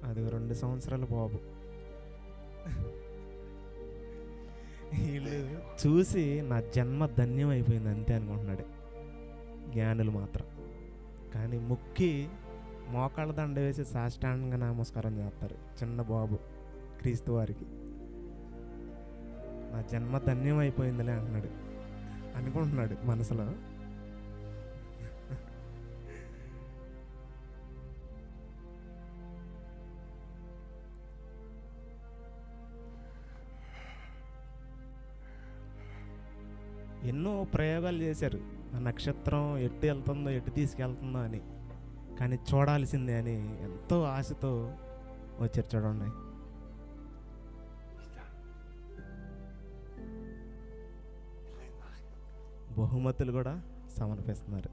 అది 2 సంవత్సరాల బాబు. వీళ్ళు చూసి నా జన్మ ధన్యం అయిపోయింది అంతే అనుకుంటున్నాడు జ్ఞానులు మాత్రం. కానీ ముక్కి మోకాళ్ళ దండ వేసి సాష్టాంగ నమస్కారం చేస్తారు చిన్న బాబు క్రీస్తు వారికి. నా జన్మ ధన్యం అయిపోయిందిలే అంటున్నాడు, అనుకుంటున్నాడు మనసులో. ఎన్నో ప్రయోగాలు చేశారు, ఆ నక్షత్రం ఎటు వెళ్తుందో ఎటు తీసుకెళ్తుందో అని, కానీ చూడాల్సిందే అని ఎంతో ఆశతో వచ్చారు చూడండి. బహుమతులు కూడా సమర్పిస్తున్నారు.